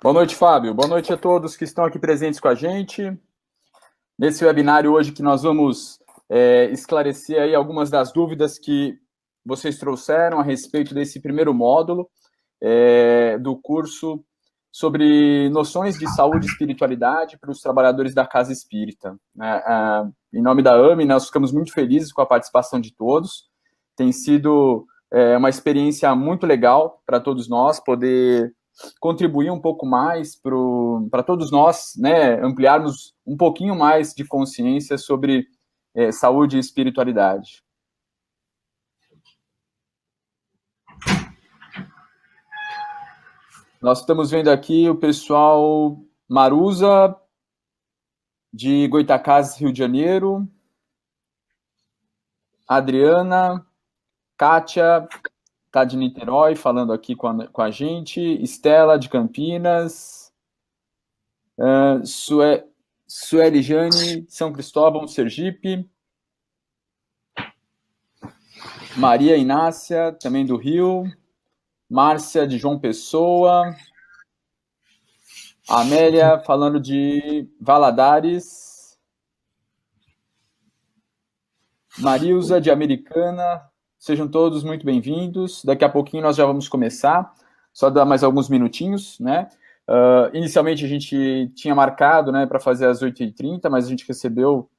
Boa noite, Fábio. Boa noite a todos que estão aqui presentes com a gente. Nesse webinário hoje que nós vamos esclarecer aí algumas das dúvidas que vocês trouxeram a respeito desse primeiro módulo do curso sobre noções de saúde e espiritualidade para os trabalhadores da Casa Espírita. Em nome da AME, nós ficamos muito felizes com a participação de todos. Tem sido uma experiência muito legal para todos nós poder contribuir um pouco mais para todos nós, né, ampliarmos um pouquinho mais de consciência sobre saúde e espiritualidade. Nós estamos vendo aqui o pessoal Marusa, de Goitacazes, Rio de Janeiro, Adriana, Kátia, está de Niterói, falando aqui com a gente, Estela, de Campinas, Sueli Jane, São Cristóvão, Sergipe, Maria Inácia, também do Rio, Márcia, de João Pessoa, Amélia, falando de Valadares, Marilza, de Americana. Sejam todos muito bem-vindos. Daqui a pouquinho nós já vamos começar, só dar mais alguns minutinhos, né? Inicialmente a gente tinha marcado, né, para fazer às 8h30, mas a gente recebeu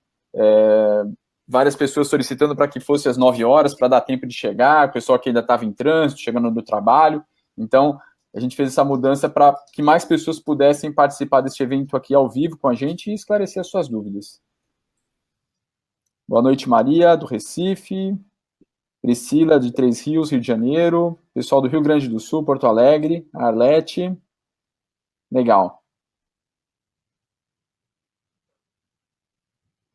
várias pessoas solicitando para que fosse às 9 horas, para dar tempo de chegar, o pessoal que ainda estava em trânsito, chegando do trabalho. Então, a gente fez essa mudança para que mais pessoas pudessem participar deste evento aqui ao vivo com a gente e esclarecer as suas dúvidas. Boa noite, Maria, do Recife, Priscila, de Três Rios, Rio de Janeiro, pessoal do Rio Grande do Sul, Porto Alegre, Arlete. Legal.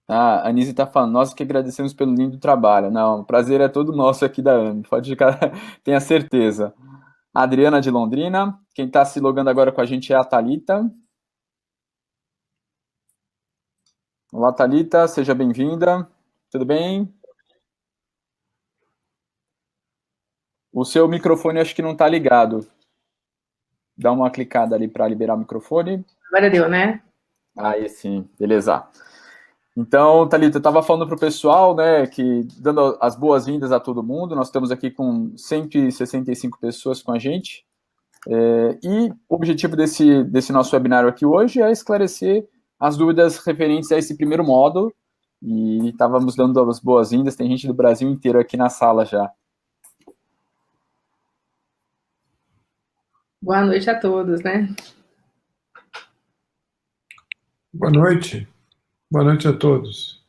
A Anise está falando, nós que agradecemos pelo lindo trabalho. Não, o prazer é todo nosso aqui da AME, pode ficar, tenha certeza. A Adriana, de Londrina. Quem está se logando agora com a gente é a Thalita. Olá, Thalita, seja bem-vinda. Tudo bem? O seu microfone acho que não está ligado. Dá uma clicada ali para liberar o microfone. Agora deu, né? Aí sim, beleza. Então, Thalita, eu estava falando para o pessoal, né, que dando as boas-vindas a todo mundo, nós estamos aqui com 165 pessoas com a gente, e o objetivo desse nosso webinário aqui hoje é esclarecer as dúvidas referentes a esse primeiro módulo, e estávamos dando as boas-vindas, tem gente do Brasil inteiro aqui na sala já. Boa noite a todos, né? Boa noite. Boa noite a todos.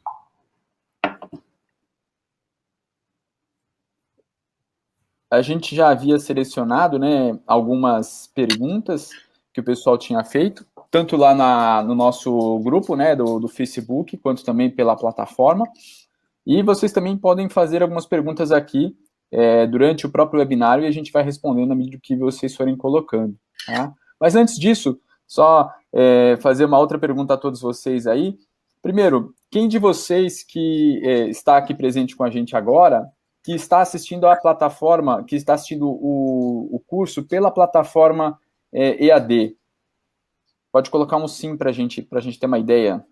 A gente já havia selecionado, né, algumas perguntas que o pessoal tinha feito, tanto lá no nosso grupo, né, do Facebook, quanto também pela plataforma. E vocês também podem fazer algumas perguntas aqui durante o próprio webinário e a gente vai respondendo na medida que vocês forem colocando. Tá? Mas antes disso, só fazer uma outra pergunta a todos vocês aí. Primeiro, quem de vocês que está aqui presente com a gente agora, que está assistindo a plataforma, que está assistindo o curso pela plataforma EAD? Pode colocar um sim para a gente ter uma ideia.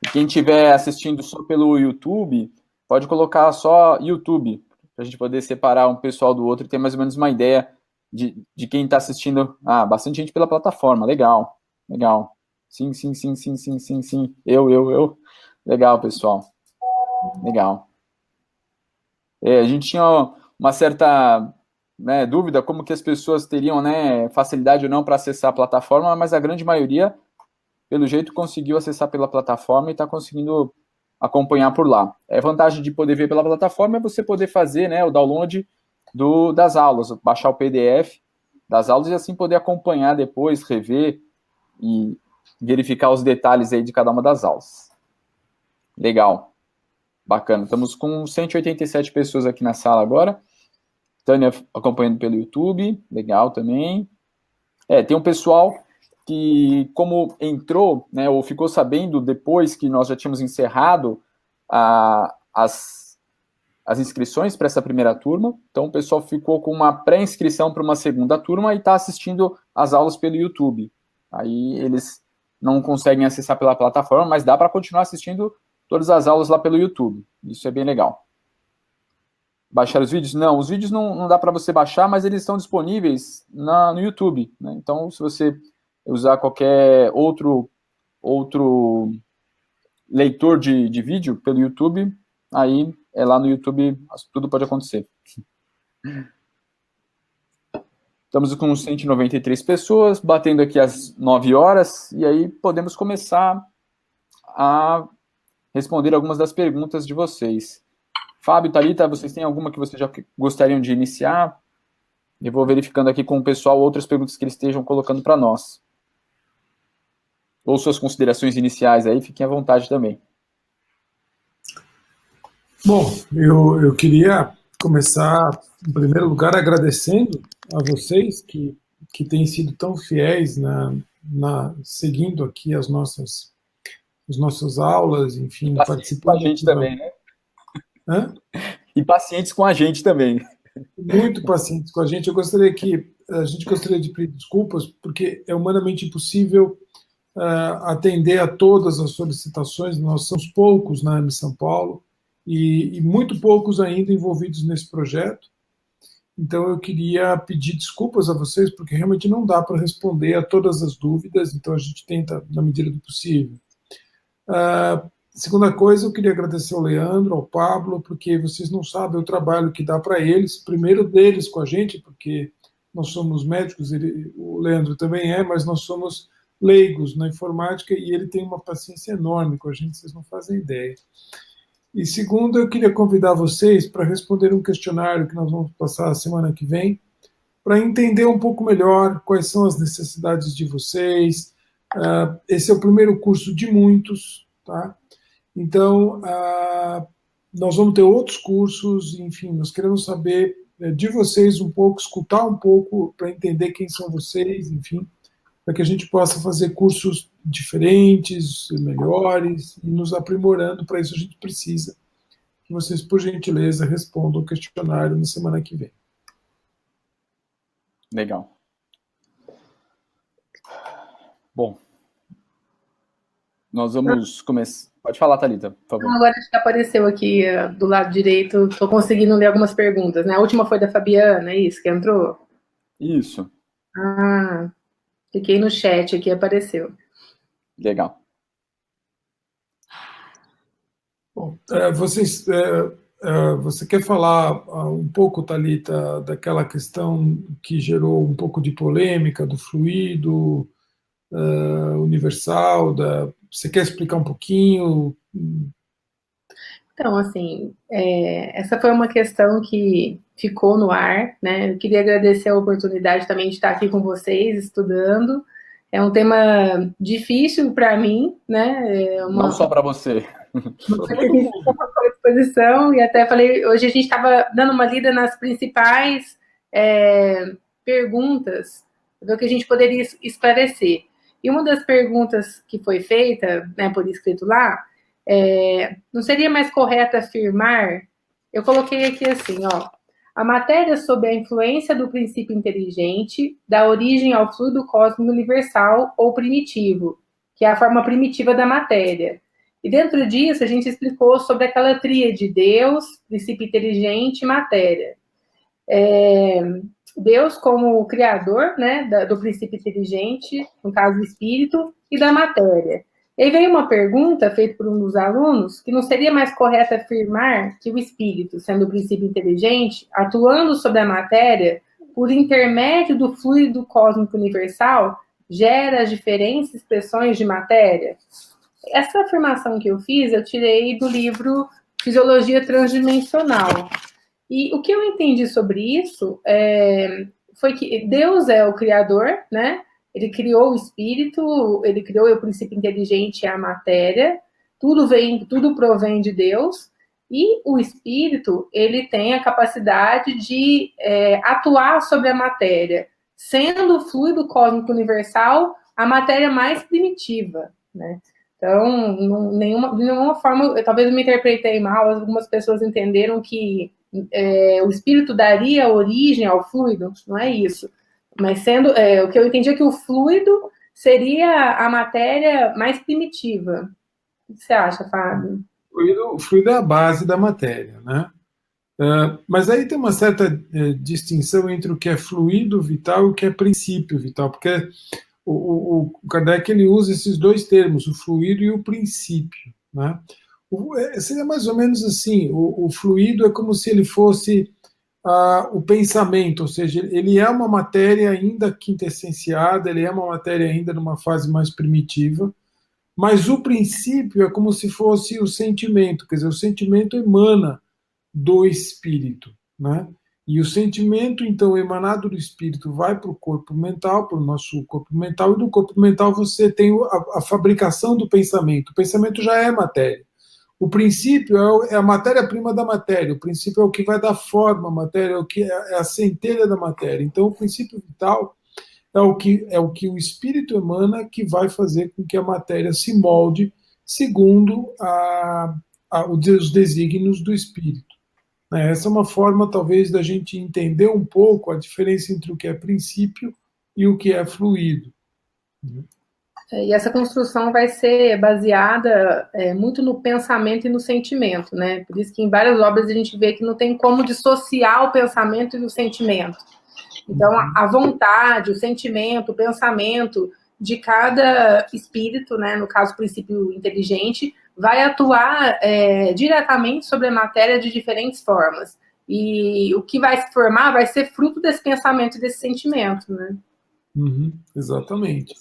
E quem estiver assistindo só pelo YouTube, pode colocar só YouTube, para a gente poder separar um pessoal do outro e ter mais ou menos uma ideia de quem está assistindo. Ah, bastante gente pela plataforma, legal, legal. Sim, sim, sim, sim, sim, sim, sim. Eu. Legal, pessoal. Legal. A gente tinha uma certa dúvida como que as pessoas teriam facilidade ou não para acessar a plataforma, mas a grande maioria, pelo jeito, conseguiu acessar pela plataforma e está conseguindo acompanhar por lá. A vantagem de poder ver pela plataforma é você poder fazer o download das aulas, baixar o PDF das aulas e assim poder acompanhar depois, rever e verificar os detalhes aí de cada uma das aulas. Legal. Bacana. Estamos com 187 pessoas aqui na sala agora. Tânia acompanhando pelo YouTube. Legal também. Tem um pessoal que, como entrou, ou ficou sabendo depois que nós já tínhamos encerrado as inscrições para essa primeira turma, então o pessoal ficou com uma pré-inscrição para uma segunda turma e está assistindo as aulas pelo YouTube. Aí eles não conseguem acessar pela plataforma, mas dá para continuar assistindo todas as aulas lá pelo YouTube. Isso é bem legal. Baixar os vídeos? Não, os vídeos não dá para você baixar, mas eles estão disponíveis no YouTube, né? Então, se você usar qualquer outro leitor de vídeo pelo YouTube, aí lá no YouTube tudo pode acontecer. Estamos com 193 pessoas, batendo aqui às 9 horas, e aí podemos começar a responder algumas das perguntas de vocês. Fábio, Thalita, vocês têm alguma que vocês já gostariam de iniciar? Eu vou verificando aqui com o pessoal outras perguntas que eles estejam colocando para nós. Ou suas considerações iniciais aí, fiquem à vontade também. Bom, eu queria começar, em primeiro lugar, agradecendo a vocês que têm sido tão fiéis seguindo aqui as nossas aulas, enfim, participando. Com a gente também, né? Hã? E pacientes com a gente também. Muito pacientes com a gente. A gente gostaria de pedir desculpas, porque é humanamente impossível atender a todas as solicitações. Nós somos poucos na AME São Paulo e muito poucos ainda envolvidos nesse projeto. Então eu queria pedir desculpas a vocês, porque realmente não dá para responder a todas as dúvidas, então a gente tenta na medida do possível. Segunda coisa, eu queria agradecer ao Leandro, ao Pablo, porque vocês não sabem o trabalho que dá para eles, primeiro deles com a gente, porque nós somos médicos, o Leandro também mas nós somos leigos na informática e ele tem uma paciência enorme com a gente, vocês não fazem ideia. E segundo, eu queria convidar vocês para responder um questionário que nós vamos passar a semana que vem, para entender um pouco melhor quais são as necessidades de vocês. Esse é o primeiro curso de muitos, tá? Então, nós vamos ter outros cursos, enfim, nós queremos saber de vocês um pouco, escutar um pouco para entender quem são vocês, enfim, para que a gente possa fazer cursos diferentes, melhores, e nos aprimorando. Para isso a gente precisa que vocês, por gentileza, respondam o questionário na semana que vem. Legal. Bom, nós vamos começar. Pode falar, Thalita, por favor. Agora acho que apareceu aqui do lado direito, estou conseguindo ler algumas perguntas, né? A última foi da Fabiana, é isso que entrou? Isso. Cliquei no chat aqui, apareceu. Legal. Bom, você quer falar um pouco, Thalita, daquela questão que gerou um pouco de polêmica do fluido universal? Você quer explicar um pouquinho? Então, assim, essa foi uma questão que ficou no ar, né? Eu queria agradecer a oportunidade também de estar aqui com vocês, estudando. É um tema difícil para mim, né? Não só para você. À disposição, e até falei, hoje a gente estava dando uma lida nas principais perguntas do que a gente poderia esclarecer. E uma das perguntas que foi feita, né, por escrito lá, não seria mais correto afirmar, eu coloquei aqui assim, a matéria sob a influência do princípio inteligente dá origem ao fluido cósmico universal ou primitivo, que é a forma primitiva da matéria. E dentro disso a gente explicou sobre aquela tríade Deus, princípio inteligente e matéria. Deus como o criador, né, do princípio inteligente, no caso o espírito, e da matéria. E aí veio uma pergunta feita por um dos alunos, que não seria mais correto afirmar que o espírito, sendo o princípio inteligente, atuando sobre a matéria, por intermédio do fluido cósmico universal, gera as diferentes expressões de matéria? Essa afirmação que eu fiz, eu tirei do livro Fisiologia Transdimensional. E o que eu entendi sobre isso foi que Deus é o criador, né? Ele criou o espírito, ele criou o princípio inteligente e a matéria, tudo provém de Deus, e o espírito, ele tem a capacidade de atuar sobre a matéria, sendo o fluido cósmico universal a matéria mais primitiva, né? Então, de nenhuma forma, talvez eu me interpretei mal, algumas pessoas entenderam que o espírito daria origem ao fluido, não é isso. Mas o que eu entendi é que o fluido seria a matéria mais primitiva. O que você acha, Fábio? O fluido é a base da matéria, né? Mas aí tem uma certa distinção entre o que é fluido vital e o que é princípio vital, porque o Kardec ele usa esses dois termos, o fluido e o princípio, né? Seria mais ou menos assim, o fluido é como se ele fosse o pensamento, ou seja, ele é uma matéria ainda quintessenciada, ele é uma matéria ainda numa fase mais primitiva, mas o princípio é como se fosse o sentimento, quer dizer, o sentimento emana do espírito, né? E o sentimento, então, emanado do espírito, vai para o corpo mental, para o nosso corpo mental, e do corpo mental você tem a fabricação do pensamento. O pensamento já é matéria. O princípio é a matéria-prima da matéria, o princípio é o que vai dar forma à matéria, é a centelha da matéria. Então, o princípio vital é o que o espírito emana, que vai fazer com que a matéria se molde segundo os desígnios do espírito. Essa é uma forma, talvez, da gente entender um pouco a diferença entre o que é princípio e o que é fluido. E essa construção vai ser baseada muito no pensamento e no sentimento, né? Por isso que em várias obras a gente vê que não tem como dissociar o pensamento e o sentimento. Então, a vontade, o sentimento, o pensamento de cada espírito, né, no caso, o princípio inteligente, vai atuar diretamente sobre a matéria de diferentes formas. E o que vai se formar vai ser fruto desse pensamento e desse sentimento, né? Exatamente.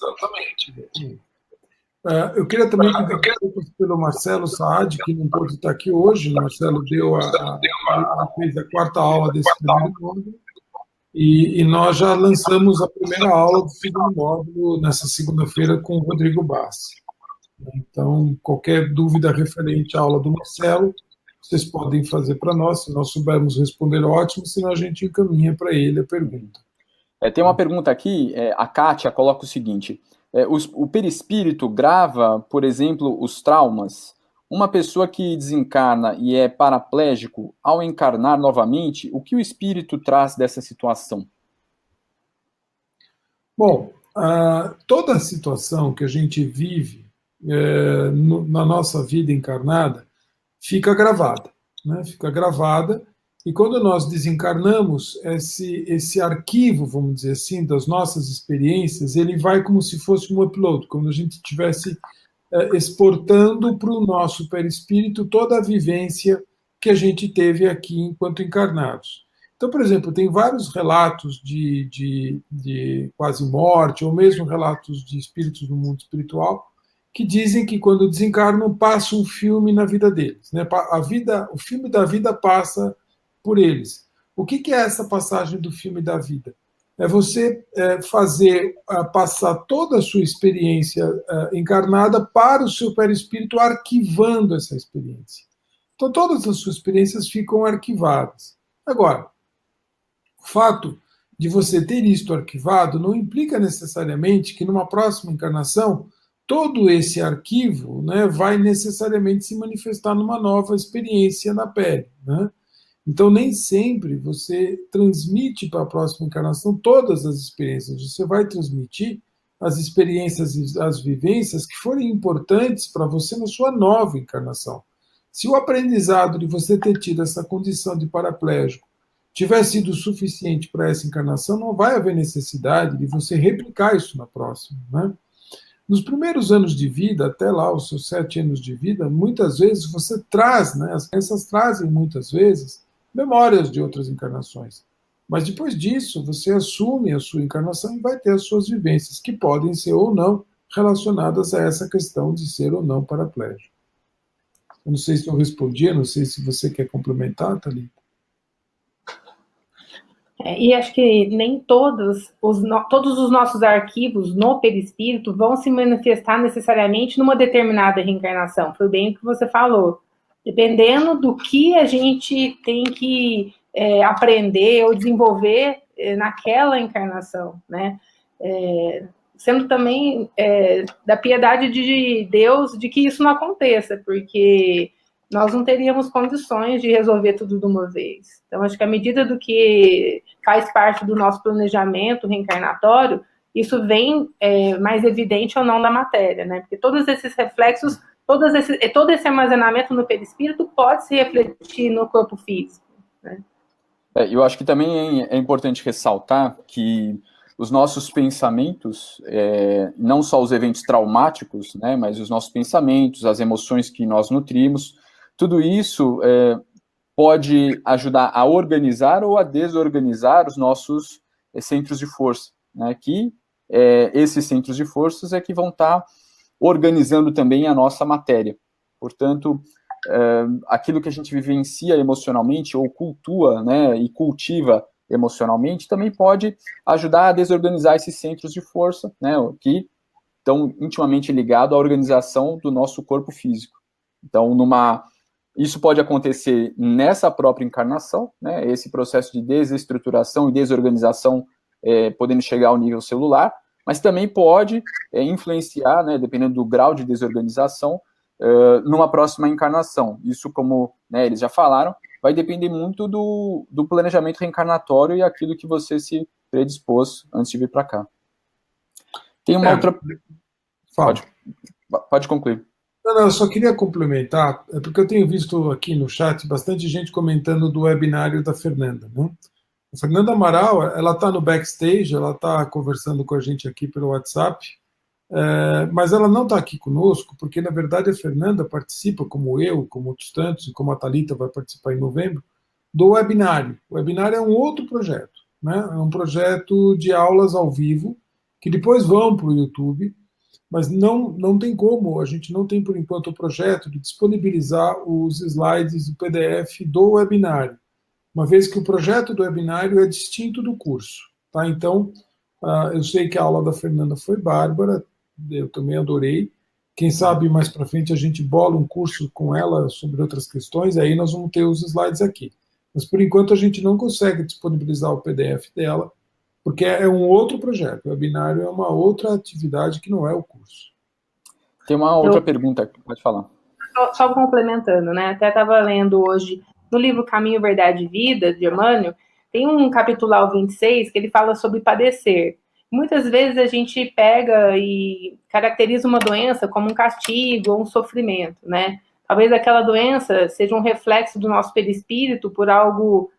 Eu queria também pedir desculpas pelo Marcelo Saad, que não pôde estar aqui hoje. O Marcelo fez a quarta aula desse primeiro módulo. E nós já lançamos a primeira aula do segundo módulo nessa segunda-feira com o Rodrigo Bassi. Então, qualquer dúvida referente à aula do Marcelo, vocês podem fazer para nós. Se nós soubermos responder, ótimo, senão a gente encaminha para ele a pergunta. Tem uma pergunta aqui, a Kátia coloca o seguinte: o perispírito grava, por exemplo, os traumas? Uma pessoa que desencarna e é paraplégico, ao encarnar novamente, o que o espírito traz dessa situação? Bom, toda a situação que a gente vive na nossa vida encarnada fica gravada, né? Fica gravada, e quando nós desencarnamos, esse arquivo, vamos dizer assim, das nossas experiências, ele vai como se fosse um upload, como a gente estivesse exportando para o nosso perispírito toda a vivência que a gente teve aqui enquanto encarnados. Então, por exemplo, tem vários relatos de quase morte, ou mesmo relatos de espíritos no mundo espiritual, que dizem que quando desencarnam passa um filme na vida deles, né? O filme da vida passa por eles. O que é essa passagem do filme da vida? É você passar toda a sua experiência encarnada para o seu perispírito, arquivando essa experiência. Então, todas as suas experiências ficam arquivadas. Agora, o fato de você ter isto arquivado não implica necessariamente que numa próxima encarnação todo esse arquivo, né, vai necessariamente se manifestar numa nova experiência na pele, né? Então, nem sempre você transmite para a próxima encarnação todas as experiências. Você vai transmitir as experiências e as vivências que forem importantes para você na sua nova encarnação. Se o aprendizado de você ter tido essa condição de paraplégico tiver sido suficiente para essa encarnação, não vai haver necessidade de você replicar isso na próxima, né? Nos primeiros anos de vida, até lá os seus 7 anos de vida, muitas vezes você traz, né, as crianças trazem muitas vezes memórias de outras encarnações. Mas depois disso, você assume a sua encarnação e vai ter as suas vivências, que podem ser ou não relacionadas a essa questão de ser ou não paraplégico. Eu não sei se eu respondi, não sei se você quer complementar, Thalita. E acho que nem todos os nossos arquivos no perispírito vão se manifestar necessariamente numa determinada reencarnação. Foi bem o que você falou. Dependendo do que a gente tem que aprender ou desenvolver naquela encarnação, né? sendo também da piedade de Deus de que isso não aconteça, porque nós não teríamos condições de resolver tudo de uma vez. Então, acho que à medida do que faz parte do nosso planejamento reencarnatório, isso vem mais evidente ou não da matéria, né? Porque todos esses reflexos, todo esse armazenamento no perispírito pode se refletir no corpo físico, né? Eu acho que também é importante ressaltar que os nossos pensamentos, não só os eventos traumáticos, né, mas os nossos pensamentos, as emoções que nós nutrimos, tudo isso pode ajudar a organizar ou a desorganizar os nossos centros de força, né, que esses centros de forças é que vão estar organizando também a nossa matéria. Portanto, aquilo que a gente vivencia emocionalmente ou cultua, né, e cultiva emocionalmente, também pode ajudar a desorganizar esses centros de força, né, que estão intimamente ligados à organização do nosso corpo físico. Então, isso pode acontecer nessa própria encarnação, né, esse processo de desestruturação e desorganização podendo chegar ao nível celular, mas também pode influenciar, né, dependendo do grau de desorganização, numa próxima encarnação. Isso, como, né, eles já falaram, vai depender muito do planejamento reencarnatório e aquilo que você se predispôs antes de vir para cá. Tem uma outra... Pode concluir. Não, eu só queria complementar, porque eu tenho visto aqui no chat bastante gente comentando do webinário da Fernanda, né? A Fernanda Amaral, ela está no backstage, ela está conversando com a gente aqui pelo WhatsApp, mas ela não está aqui conosco, porque, na verdade, a Fernanda participa, como eu, como outros tantos, e como a Thalita vai participar em novembro, do webinário. O webinário é um outro projeto, né? É um projeto de aulas ao vivo, que depois vão para o YouTube, mas não tem como, a gente não tem, por enquanto, o projeto de disponibilizar os slides do PDF do webinário, uma vez que o projeto do webinário é distinto do curso. Tá? Então, eu sei que a aula da Fernanda foi bárbara, eu também adorei. Quem sabe mais para frente a gente bola um curso com ela sobre outras questões, aí nós vamos ter os slides aqui. Mas, por enquanto, a gente não consegue disponibilizar o PDF dela, porque é um outro projeto. O webinário é uma outra atividade que não é o curso. Tem uma outra pergunta, pode falar. Só complementando, né? Até estava lendo hoje, no livro Caminho, Verdade e Vida, de Emmanuel, tem um capítulo 26 que ele fala sobre padecer. Muitas vezes a gente pega e caracteriza uma doença como um castigo ou um sofrimento, né? Talvez aquela doença seja um reflexo do nosso perispírito por algo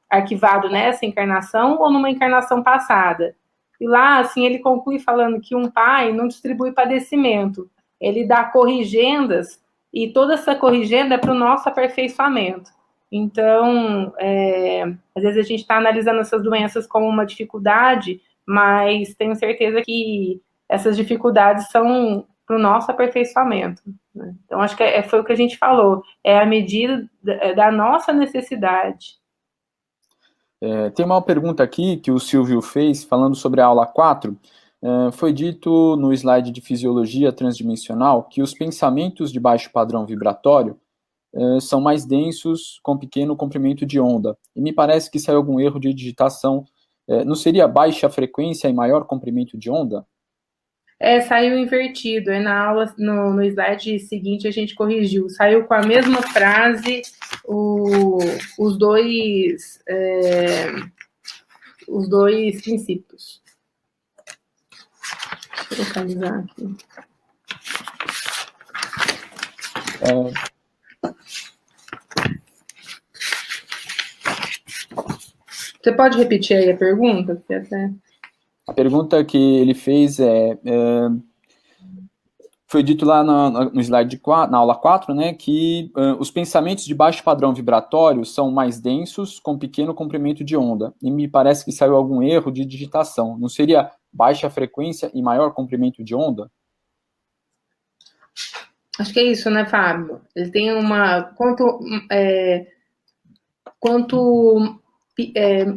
arquivado nessa encarnação ou numa encarnação passada. E lá, assim, ele conclui falando que um pai não distribui padecimento, ele dá corrigendas, e toda essa corrigenda é para o nosso aperfeiçoamento. Então, às vezes a gente está analisando essas doenças como uma dificuldade, mas tenho certeza que essas dificuldades são para o nosso aperfeiçoamento, né? Então, acho que foi o que a gente falou, é a medida da nossa necessidade. Tem uma pergunta aqui que o Silvio fez, falando sobre a aula 4. Foi dito no slide de fisiologia transdimensional que os pensamentos de baixo padrão vibratório são mais densos com pequeno comprimento de onda. E me parece que saiu algum erro de digitação. Não seria baixa frequência e maior comprimento de onda? Saiu invertido. Na aula, no slide seguinte, a gente corrigiu. Saiu com a mesma frase, os dois princípios. Deixa eu localizar aqui. Você pode repetir aí a pergunta? Porque até... A pergunta que ele fez foi dito lá no slide na aula 4, né, que os pensamentos de baixo padrão vibratório são mais densos com pequeno comprimento de onda. E me parece que saiu algum erro de digitação. Não seria baixa frequência e maior comprimento de onda? Acho que é isso, né, Fábio? Ele tem uma... Quanto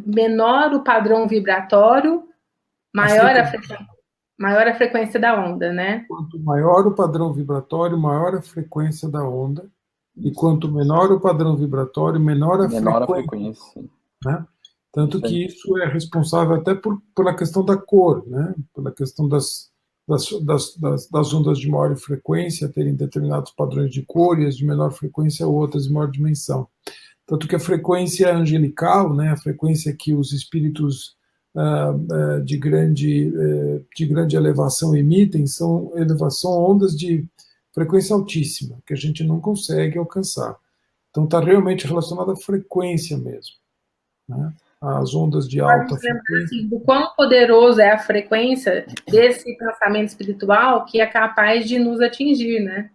menor o padrão vibratório, maior a frequência da onda, né? Quanto maior o padrão vibratório, maior a frequência da onda. E quanto menor o padrão vibratório, menor a frequência. Né? Tanto que isso é responsável até pela questão da cor, né? Pela questão das ondas de maior frequência terem determinados padrões de cor e as de menor frequência outras de maior dimensão. Tanto que a frequência angelical, né, a frequência que os espíritos de grande elevação emitem, são ondas de frequência altíssima, que a gente não consegue alcançar. Então está realmente relacionado à frequência mesmo, né? As ondas de alta frequência. Assim, do quão poderoso é a frequência desse pensamento espiritual que é capaz de nos atingir, né?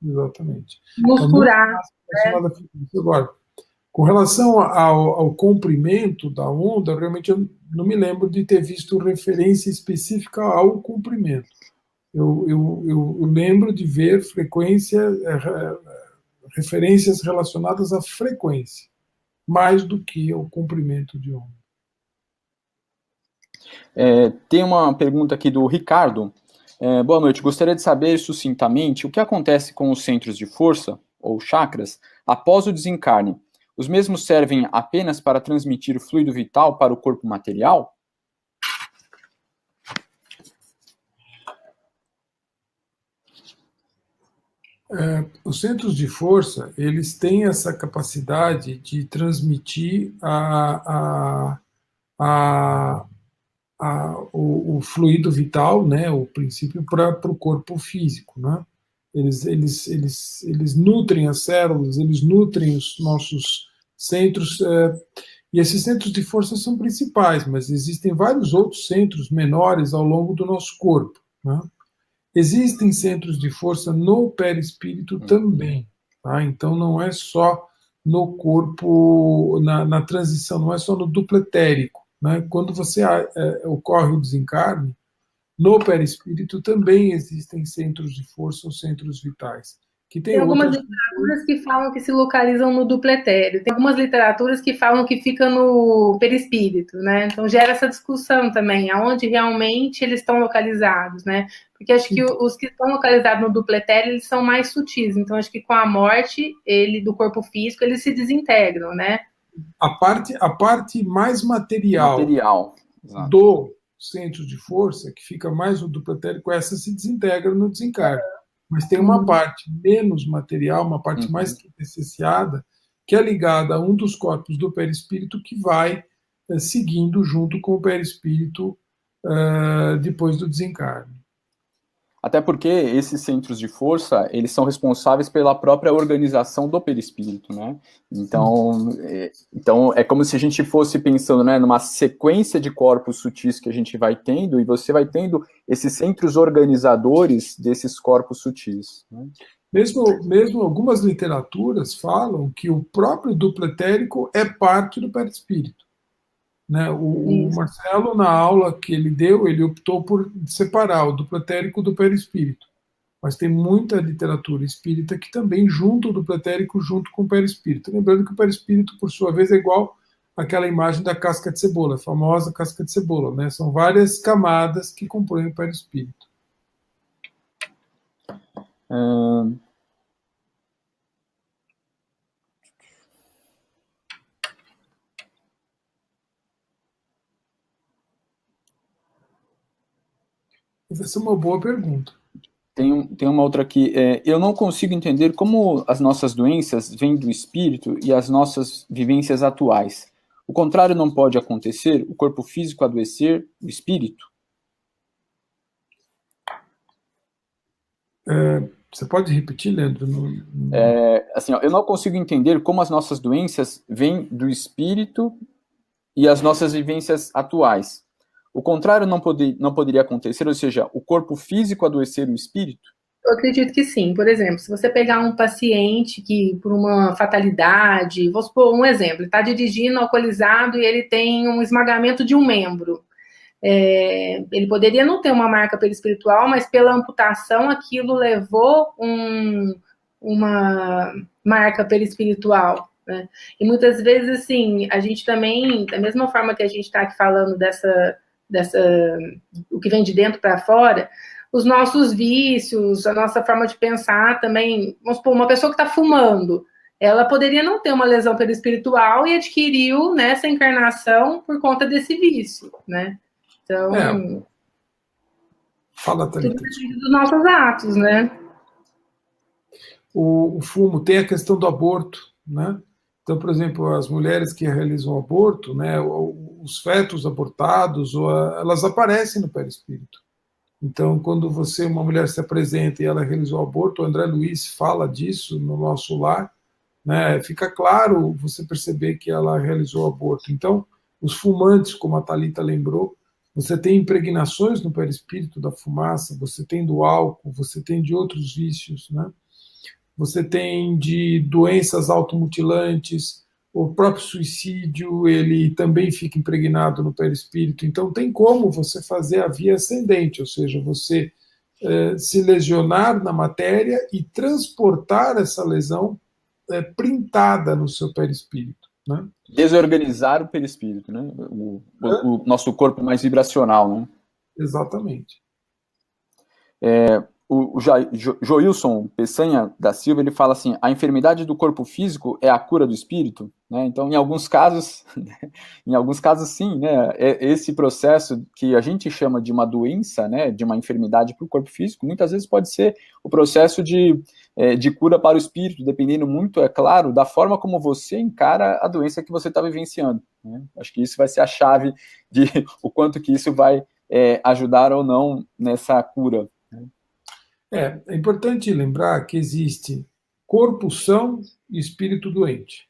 Exatamente. Nos curar. Agora, com relação ao comprimento da onda, realmente eu não me lembro de ter visto referência específica ao comprimento. Eu lembro de ver referências relacionadas à frequência, mais do que ao comprimento de onda. Tem uma pergunta aqui do Ricardo. Boa noite, gostaria de saber sucintamente o que acontece com os centros de força, ou chakras, após o desencarne. Os mesmos servem apenas para transmitir o fluido vital para o corpo material? Os centros de força, eles têm essa capacidade de transmitir o fluido vital, né, o princípio, para o corpo físico, né? Eles nutrem as células, eles nutrem os nossos centros, e esses centros de força são principais, mas existem vários outros centros menores ao longo do nosso corpo, né? Existem centros de força no perispírito também, tá? Então não é só no corpo, na transição, não é só no duplo etérico, né? Quando ocorre o desencarne, no perispírito também existem centros de força ou centros vitais. Que tem algumas literaturas que falam que se localizam no duplo etéreo, tem algumas literaturas que falam que fica no perispírito, né? Então gera essa discussão também, aonde realmente eles estão localizados, né? Porque acho que os que estão localizados no duplo etéreo, eles são mais sutis, então acho que com a morte do corpo físico, eles se desintegram, né? A parte mais material do centro de força, que fica mais no duplo etérico, essa se desintegra no desencarne. Mas tem uma parte menos material, uma parte mais quintessenciada, que é ligada a um dos corpos do perispírito que vai seguindo junto com o perispírito depois do desencarne. Até porque esses centros de força, eles são responsáveis pela própria organização do perispírito, né? Então é como se a gente fosse pensando, né, numa sequência de corpos sutis que a gente vai tendo, e você vai tendo esses centros organizadores desses corpos sutis, né? Mesmo algumas literaturas falam que o próprio duplo etérico é parte do perispírito. Né? O Marcelo, na aula que ele deu, ele optou por separar o duplo etérico do perispírito. Mas tem muita literatura espírita que também junta o duplo etérico junto com o perispírito. Lembrando que o perispírito, por sua vez, é igual àquela imagem da casca de cebola, a famosa casca de cebola, né? São várias camadas que compõem o perispírito. Essa é uma boa pergunta. Tem uma outra aqui. Eu não consigo entender como as nossas doenças vêm do espírito e as nossas vivências atuais. O contrário não pode acontecer? O corpo físico adoecer o espírito? Você pode repetir, Leandro? Assim, eu não consigo entender como as nossas doenças vêm do espírito e as nossas vivências atuais. O contrário não poderia acontecer, ou seja, o corpo físico adoecer o espírito? Eu acredito que sim. Por exemplo, se você pegar um paciente que, por uma fatalidade, vou supor um exemplo, ele está dirigindo alcoolizado e ele tem um esmagamento de um membro. Ele poderia não ter uma marca perispiritual, mas pela amputação aquilo levou uma marca perispiritual, né? E muitas vezes, assim, a gente também, da mesma forma que a gente está aqui falando o que vem de dentro para fora, os nossos vícios, a nossa forma de pensar também, vamos supor, uma pessoa que está fumando, ela poderia não ter uma lesão perispiritual e adquiriu nessa encarnação por conta desse vício, né? Então, Fala, tudo Thalita. depende dos nossos atos, né? O fumo tem a questão do aborto, né? Então, por exemplo, as mulheres que realizam aborto, né, os fetos abortados, elas aparecem no perispírito. Então, quando uma mulher se apresenta e ela realizou aborto, o André Luiz fala disso no nosso lar, né, fica claro você perceber que ela realizou aborto. Então, os fumantes, como a Thalita lembrou, você tem impregnações no perispírito da fumaça, você tem do álcool, você tem de outros vícios, né? Você tem de doenças automutilantes, o próprio suicídio, ele também fica impregnado no perispírito. Então, tem como você fazer a via ascendente, ou seja, você se lesionar na matéria e transportar essa lesão printada no seu perispírito. Né? Desorganizar o perispírito, né? O nosso corpo mais vibracional, né? Exatamente. O Joilson Peçanha da Silva, ele fala assim, a enfermidade do corpo físico é a cura do espírito, né? Então, em alguns casos sim, né? Esse processo que a gente chama de uma doença, né? De uma enfermidade para o corpo físico, muitas vezes pode ser o processo de cura para o espírito, dependendo muito, é claro, da forma como você encara a doença que você está vivenciando, né? Acho que isso vai ser a chave de o quanto que isso vai ajudar ou não nessa cura. É importante lembrar que existe corpo são e espírito doente.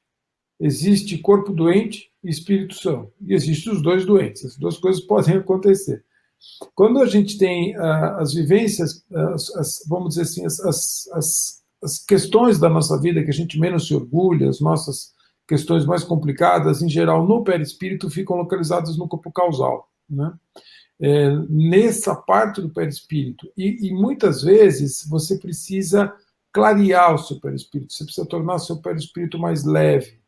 Existe corpo doente e espírito são. E existem os dois doentes. As duas coisas podem acontecer. Quando a gente tem as vivências, vamos dizer assim, as questões da nossa vida que a gente menos se orgulha, as nossas questões mais complicadas, em geral, no perispírito, ficam localizadas no corpo causal. Né? Nessa parte do perispírito. E muitas vezes você precisa clarear o seu perispírito, você precisa tornar o seu perispírito mais leve.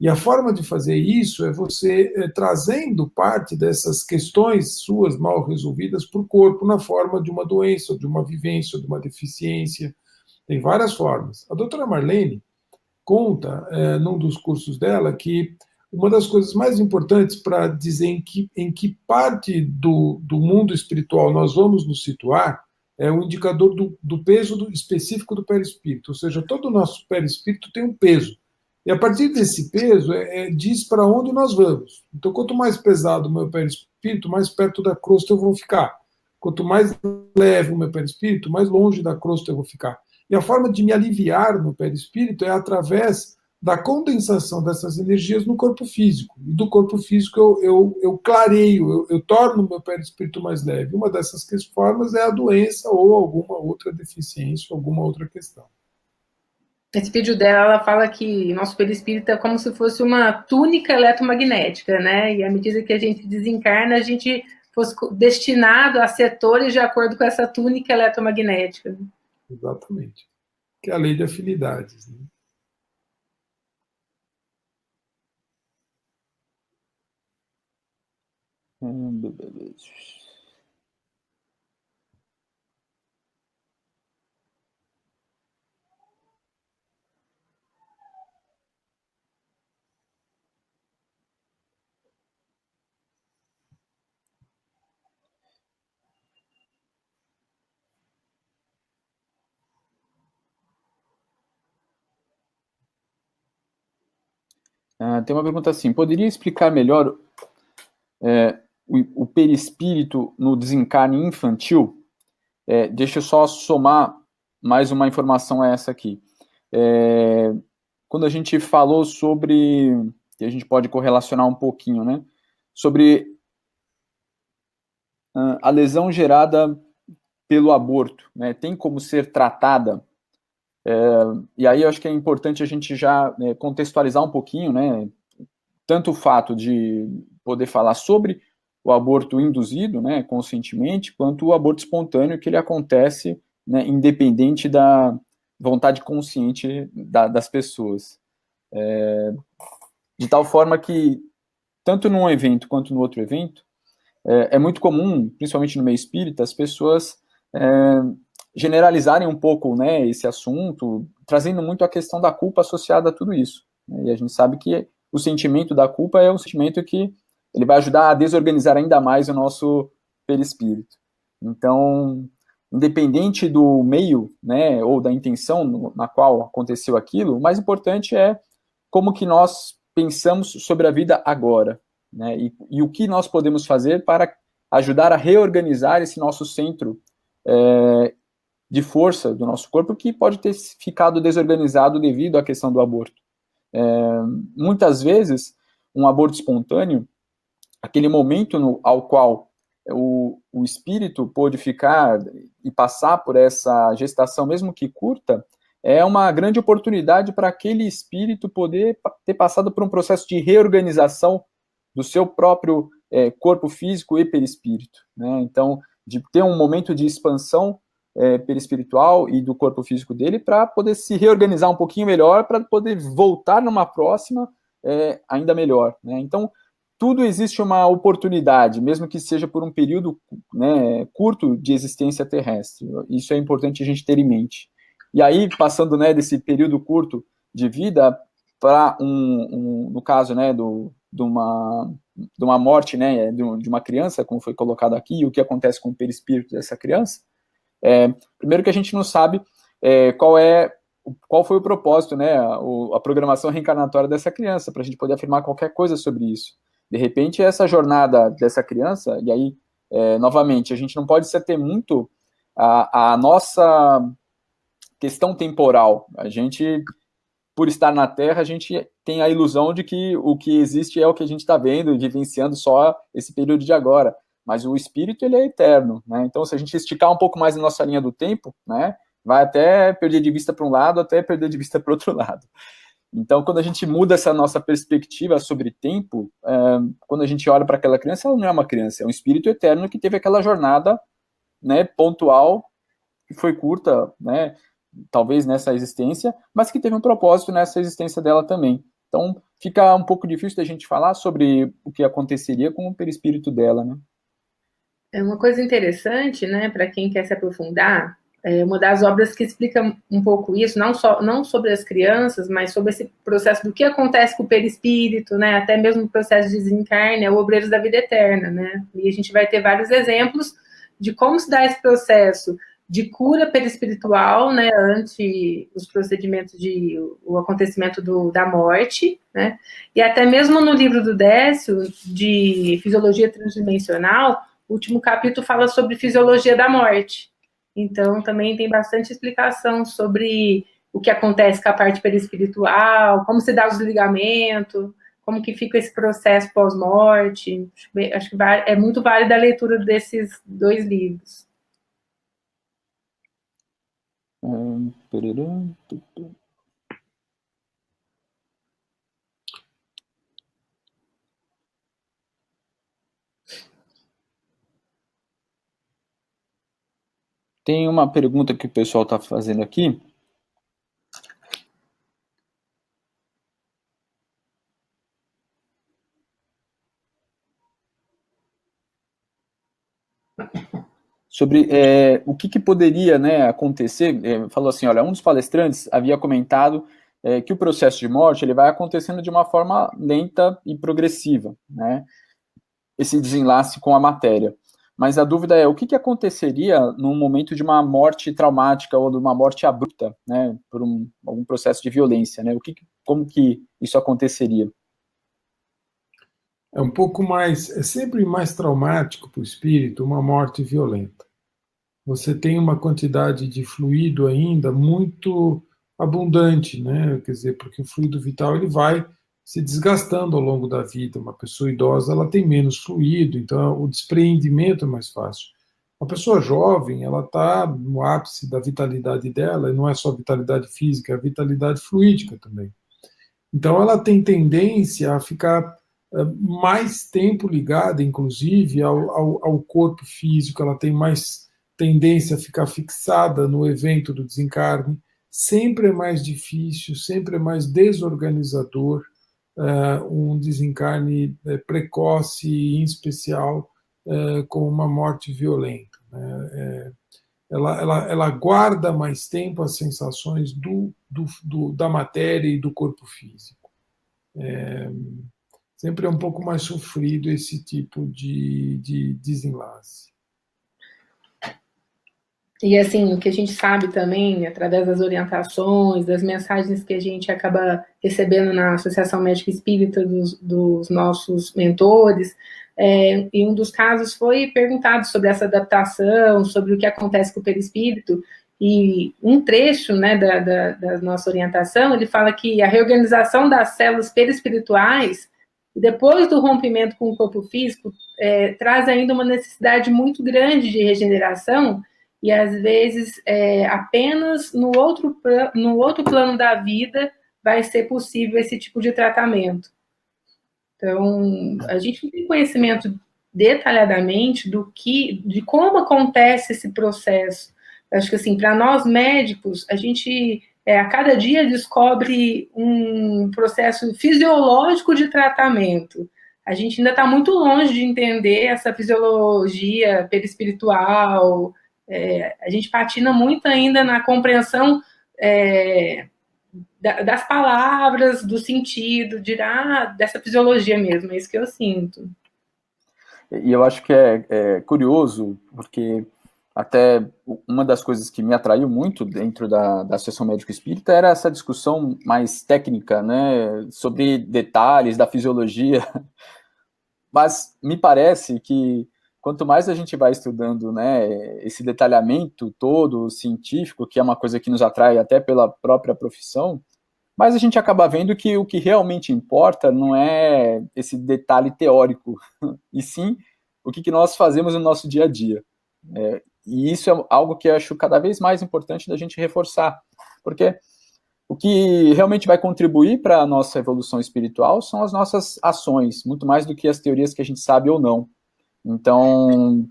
E a forma de fazer isso é você trazendo parte dessas questões suas mal resolvidas para o corpo na forma de uma doença, de uma vivência, de uma deficiência. Tem várias formas. A doutora Marlene conta, num dos cursos dela, que uma das coisas mais importantes para dizer em que parte do mundo espiritual nós vamos nos situar é o indicador do peso específico do perispírito, ou seja, todo o nosso perispírito tem um peso. E a partir desse peso, diz para onde nós vamos. Então, quanto mais pesado o meu perispírito, mais perto da crosta eu vou ficar. Quanto mais leve o meu perispírito, mais longe da crosta eu vou ficar. E a forma de me aliviar no perispírito é através da condensação dessas energias no corpo físico. E do corpo físico eu clareio, eu torno o meu perispírito mais leve. Uma dessas formas é a doença ou alguma outra deficiência, alguma outra questão. Nesse vídeo dela, ela fala que nosso perispírito é como se fosse uma túnica eletromagnética, né? E à medida que a gente desencarna, a gente fosse destinado a setores de acordo com essa túnica eletromagnética. Exatamente. Que é a lei de afinidades. Né? Tem uma pergunta assim, poderia explicar melhor o perispírito no desencarne infantil? Deixa eu só somar mais uma informação a essa aqui. Quando a gente falou sobre, que a gente pode correlacionar um pouquinho, né? Sobre a lesão gerada pelo aborto, né? Tem como ser tratada? E aí eu acho que é importante a gente já contextualizar um pouquinho, né? Tanto o fato de poder falar sobre o aborto induzido, né, conscientemente, quanto o aborto espontâneo, que ele acontece, né, independente da vontade consciente das pessoas. De tal forma que, tanto num evento quanto no outro evento, é muito comum, principalmente no meio espírita, as pessoas generalizarem um pouco, né, esse assunto, trazendo muito a questão da culpa associada a tudo isso. Né? E a gente sabe que o sentimento da culpa é um sentimento que ele vai ajudar a desorganizar ainda mais o nosso perispírito. Então, independente do meio, né, ou da intenção na qual aconteceu aquilo, o mais importante é como que nós pensamos sobre a vida agora, né, e o que nós podemos fazer para ajudar a reorganizar esse nosso centro de força do nosso corpo, que pode ter ficado desorganizado devido à questão do aborto. Muitas vezes, um aborto espontâneo, aquele momento ao qual o espírito pôde ficar e passar por essa gestação, mesmo que curta, é uma grande oportunidade para aquele espírito poder ter passado por um processo de reorganização do seu próprio corpo físico e perispírito, né? Então, de ter um momento de expansão perispiritual e do corpo físico dele para poder se reorganizar um pouquinho melhor, para poder voltar numa próxima ainda melhor, né? Então, tudo existe uma oportunidade, mesmo que seja por um período, né, curto de existência terrestre. Isso é importante a gente ter em mente. E aí, passando, né, desse período curto de vida para no caso, né, de uma morte, né, de uma criança, como foi colocado aqui, e o que acontece com o perispírito dessa criança, primeiro que a gente não sabe qual foi o propósito, né, a programação reencarnatória dessa criança, para a gente poder afirmar qualquer coisa sobre isso. De repente, essa jornada dessa criança, e aí, novamente, a gente não pode se ater muito à nossa questão temporal. A gente, por estar na Terra, a gente tem a ilusão de que o que existe é o que a gente está vendo e vivenciando só esse período de agora. Mas o espírito, ele é eterno, né? Então, se a gente esticar um pouco mais a nossa linha do tempo, né, vai até perder de vista para um lado, até perder de vista para o outro lado. Então, quando a gente muda essa nossa perspectiva sobre tempo, quando a gente olha para aquela criança, ela não é uma criança, é um espírito eterno que teve aquela jornada, né, pontual, que foi curta, né, talvez nessa existência, mas que teve um propósito nessa existência dela também. Então, fica um pouco difícil da gente falar sobre o que aconteceria com o perispírito dela, né? É uma coisa interessante, né, para quem quer se aprofundar, uma das obras que explica um pouco isso, não sobre as crianças, mas sobre esse processo do que acontece com o perispírito, né, até mesmo o processo de desencarne, é o Obreiros da Vida Eterna, né, e a gente vai ter vários exemplos de como se dá esse processo de cura perispiritual, né, ante os procedimentos o acontecimento da morte, né, e até mesmo no livro do Décio, de Fisiologia Transdimensional, o último capítulo fala sobre fisiologia da morte. Então, também tem bastante explicação sobre o que acontece com a parte perispiritual, como se dá o desligamento, como que fica esse processo pós-morte. Acho que é muito válida a leitura desses 2 livros. Tem uma pergunta que o pessoal está fazendo aqui. Sobre o que poderia, né, acontecer. Falou assim, olha, um dos palestrantes havia comentado que o processo de morte ele vai acontecendo de uma forma lenta e progressiva, né, esse desenlace com a matéria. Mas a dúvida é, o que aconteceria num momento de uma morte traumática ou de uma morte abrupta, né, por algum processo de violência, né, como que isso aconteceria? É um pouco mais, é sempre mais traumático para o espírito uma morte violenta. Você tem uma quantidade de fluido ainda muito abundante, né? Quer dizer, porque o fluido vital ele vai se desgastando ao longo da vida. Uma pessoa idosa ela tem menos fluido, então o despreendimento é mais fácil. Uma pessoa jovem ela está no ápice da vitalidade dela, e não é só vitalidade física, é a vitalidade fluídica também. Então ela tem tendência a ficar mais tempo ligada, inclusive, ao corpo físico, ela tem mais tendência a ficar fixada no evento do desencarne, sempre é mais difícil, sempre é mais desorganizador um desencarne precoce, em especial com uma morte violenta. Né? ela guarda mais tempo as sensações da matéria e do corpo físico. Sempre é um pouco mais sofrido esse tipo de desenlace. E assim, o que a gente sabe também, através das orientações, das mensagens que a gente acaba recebendo na Associação Médica Espírita dos nossos mentores, em um dos casos foi perguntado sobre essa adaptação, sobre o que acontece com o perispírito, e um trecho, né, da nossa orientação, ele fala que a reorganização das células perispirituais, depois do rompimento com o corpo físico, traz ainda uma necessidade muito grande de regeneração, e às vezes apenas no outro plano da vida vai ser possível esse tipo de tratamento. Então, a gente não tem conhecimento detalhadamente de como acontece esse processo. Acho que assim, para nós médicos, a gente a cada dia descobre um processo fisiológico de tratamento. A gente ainda está muito longe de entender essa fisiologia perispiritual. A gente patina muito ainda na compreensão das palavras, do sentido, dessa fisiologia mesmo, é isso que eu sinto. E eu acho que é curioso, porque até uma das coisas que me atraiu muito dentro da Associação Médico Espírita era essa discussão mais técnica, né, sobre detalhes da fisiologia, mas me parece que quanto mais a gente vai estudando, né, esse detalhamento todo científico, que é uma coisa que nos atrai até pela própria profissão, mas a gente acaba vendo que o que realmente importa não é esse detalhe teórico, e sim o que nós fazemos no nosso dia a dia. E isso é algo que eu acho cada vez mais importante da gente reforçar, porque o que realmente vai contribuir para a nossa evolução espiritual são as nossas ações, muito mais do que as teorias que a gente sabe ou não. Então,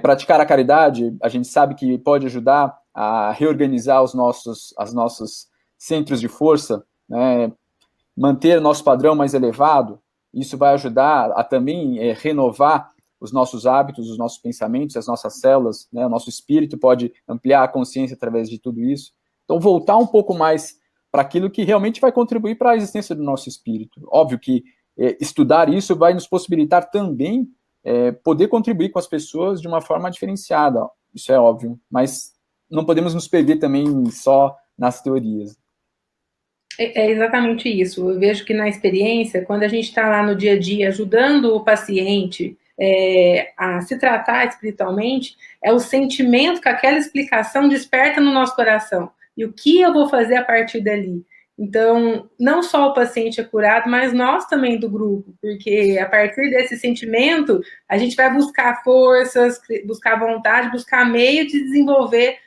praticar a caridade, a gente sabe que pode ajudar a reorganizar os nossos centros de força, né, manter nosso padrão mais elevado. Isso vai ajudar a também renovar os nossos hábitos, os nossos pensamentos, as nossas células, né, o nosso espírito pode ampliar a consciência através de tudo isso. Então, voltar um pouco mais para aquilo que realmente vai contribuir para a existência do nosso espírito. Óbvio que estudar isso vai nos possibilitar também poder contribuir com as pessoas de uma forma diferenciada, isso é óbvio, mas não podemos nos perder também só nas teorias. É exatamente isso. Eu vejo que na experiência, quando a gente está lá no dia a dia ajudando o paciente a se tratar espiritualmente, é o sentimento que aquela explicação desperta no nosso coração. E o que eu vou fazer a partir dali? Então, não só o paciente é curado, mas nós também do grupo, porque a partir desse sentimento, a gente vai buscar forças, buscar vontade, buscar meio de desenvolver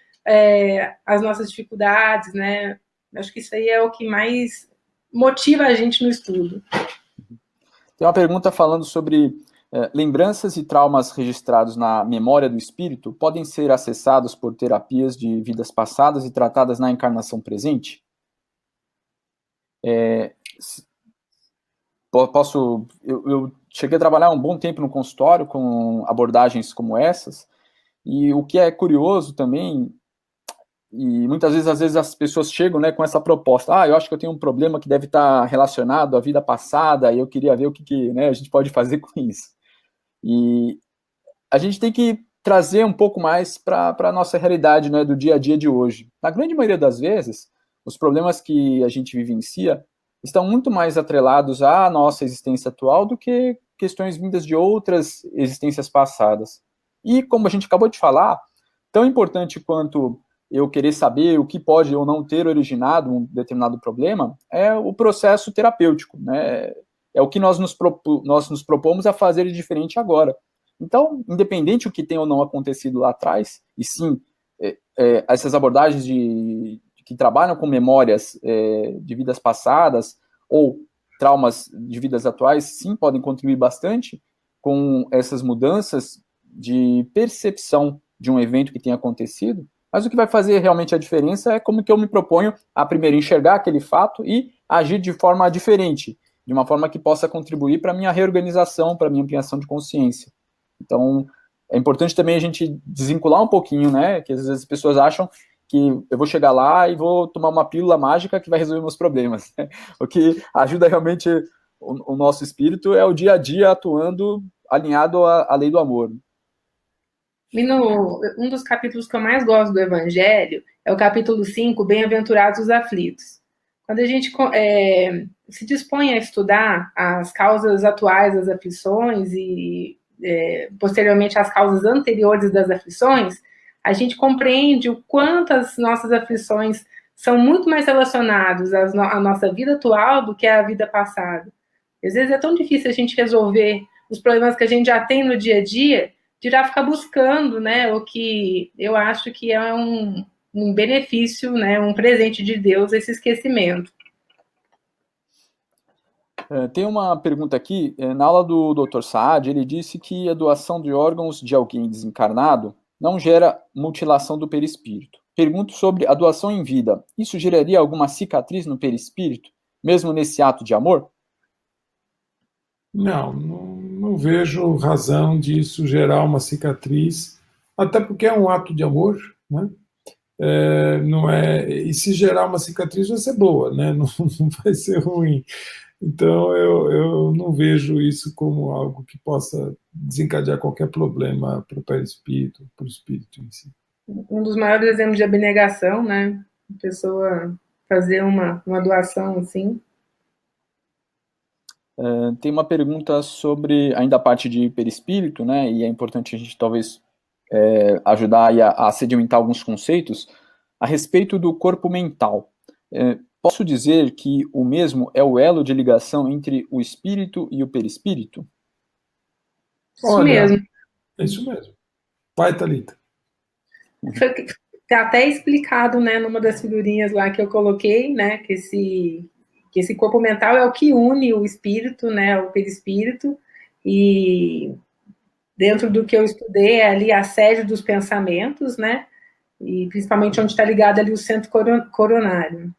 as nossas dificuldades, né? Acho que isso aí é o que mais motiva a gente no estudo. Tem uma pergunta falando sobre lembranças e traumas registrados na memória do espírito podem ser acessados por terapias de vidas passadas e tratadas na encarnação presente? Eu cheguei a trabalhar um bom tempo no consultório com abordagens como essas, e o que é curioso também, e muitas vezes, às vezes as pessoas chegam, né, com essa proposta, eu acho que eu tenho um problema que deve estar relacionado à vida passada, e eu queria ver o que né, a gente pode fazer com isso. E a gente tem que trazer um pouco mais para a nossa realidade, né, do dia a dia de hoje. Na grande maioria das vezes, os problemas que a gente vivencia estão muito mais atrelados à nossa existência atual do que questões vindas de outras existências passadas. E, como a gente acabou de falar, tão importante quanto eu querer saber o que pode ou não ter originado um determinado problema é o processo terapêutico, né? É o que nós nos propomos a fazer de diferente agora. Então, independente do que tenha ou não acontecido lá atrás, e sim, essas abordagens que trabalham com memórias de vidas passadas ou traumas de vidas atuais, sim, podem contribuir bastante com essas mudanças de percepção de um evento que tenha acontecido, mas o que vai fazer realmente a diferença é como que eu me proponho a primeiro enxergar aquele fato e agir de forma diferente, de uma forma que possa contribuir para a minha reorganização, para a minha ampliação de consciência. Então, é importante também a gente desvincular um pouquinho, né? Que às vezes as pessoas acham que eu vou chegar lá e vou tomar uma pílula mágica que vai resolver meus problemas. Né? O que ajuda realmente o nosso espírito é o dia a dia atuando alinhado à lei do amor. E um dos capítulos que eu mais gosto do Evangelho é o capítulo 5, Bem-aventurados os aflitos. Quando a gente se dispõe a estudar as causas atuais das aflições e, posteriormente, as causas anteriores das aflições, a gente compreende o quanto as nossas aflições são muito mais relacionadas à nossa vida atual do que à vida passada. Às vezes é tão difícil a gente resolver os problemas que a gente já tem no dia a dia, de já ficar buscando, né, o que eu acho que é um benefício, né, um presente de Deus, esse esquecimento. Tem uma pergunta aqui, na aula do Dr. Saad, ele disse que a doação de órgãos de alguém desencarnado não gera mutilação do perispírito. Pergunto sobre a doação em vida. Isso geraria alguma cicatriz no perispírito, mesmo nesse ato de amor? Não vejo razão disso gerar uma cicatriz, até porque é um ato de amor, né? Não é, e se gerar uma cicatriz vai ser boa, né? Não vai ser ruim. Então eu não vejo isso como algo que possa desencadear qualquer problema para o perispírito, para o espírito em si. Um dos maiores exemplos de abnegação, né? A pessoa fazer uma doação assim. Tem uma pergunta sobre ainda a parte de perispírito, né? E é importante a gente talvez ajudar a sedimentar alguns conceitos a respeito do corpo mental. Posso dizer que o mesmo é o elo de ligação entre o espírito e o perispírito? Isso mesmo. É isso mesmo. Vai, Thalita. Está até explicado, né, numa das figurinhas lá que eu coloquei, né, que esse corpo mental é o que une o espírito, né, o perispírito, e dentro do que eu estudei é ali a sede dos pensamentos, né, e principalmente onde está ligado ali o centro coronário.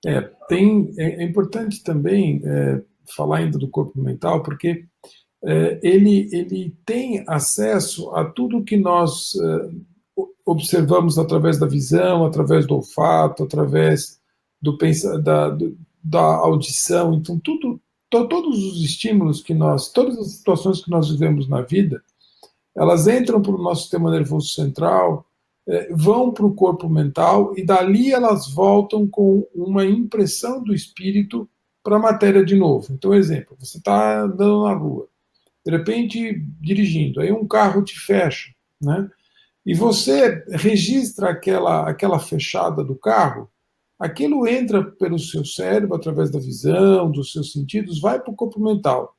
É importante também falar ainda do corpo mental, porque ele tem acesso a tudo que nós observamos através da visão, através do olfato, através da audição. Então, todos os estímulos todas as situações que nós vivemos na vida, elas entram para o nosso sistema nervoso central, vão para o corpo mental e dali elas voltam com uma impressão do espírito para a matéria de novo. Então, exemplo, você está andando na rua, de repente dirigindo, aí um carro te fecha, né? E você registra aquela fechada do carro, aquilo entra pelo seu cérebro, através da visão, dos seus sentidos, vai para o corpo mental.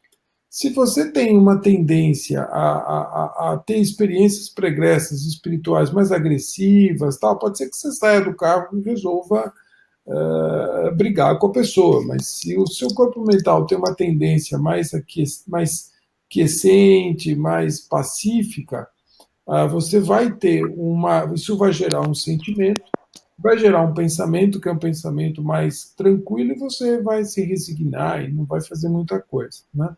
Se você tem uma tendência a ter experiências pregressas espirituais mais agressivas, tal, pode ser que você saia do carro e resolva brigar com a pessoa, mas se o seu corpo mental tem uma tendência mais quiescente, mais pacífica, você vai ter isso vai gerar um sentimento, vai gerar um pensamento, que é um pensamento mais tranquilo, e você vai se resignar e não vai fazer muita coisa, né?